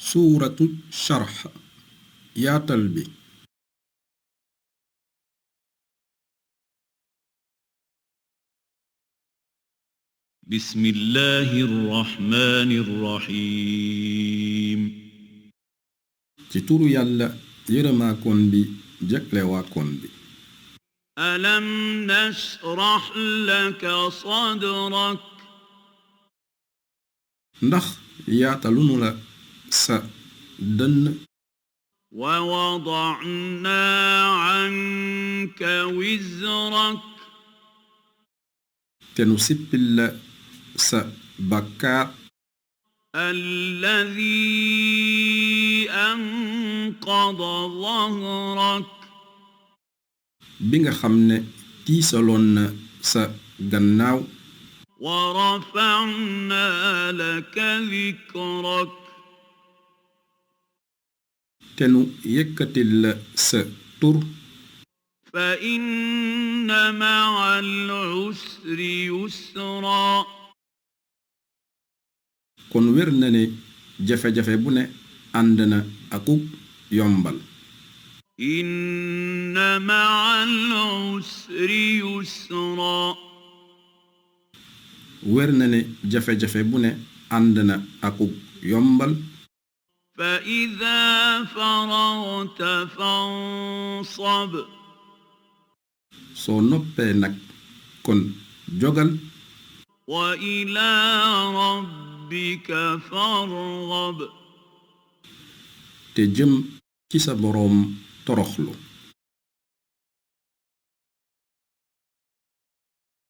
suuratu sharh yaatal bi بسم الله الرحمن الرحيم ci turu yàlla yërëmaakoon bi jeglewaakoon bi ألم نشرح لك صدرك ndax yaatalunu la sa dënn ووضعنا عنك وزرك te nu sippil la sa bàkkaar الذي أنقض ظهرك bi nga xam ne tiisaloon na sa gannaaw ورفعنا لك ذكرك te nu yëkkatil la sa tur فإن مع العسر يسرا kon wér na ne jafe-jafe bu ne ànd na akub yombal إن مع العسر يسرا wér na ne jafe-jafe bu ne ànd na akub yombal فإذا فرغت فانصب soo noppee nag kon jogal وإلى ربك فارغب te jëm ci sa boroom toroxlu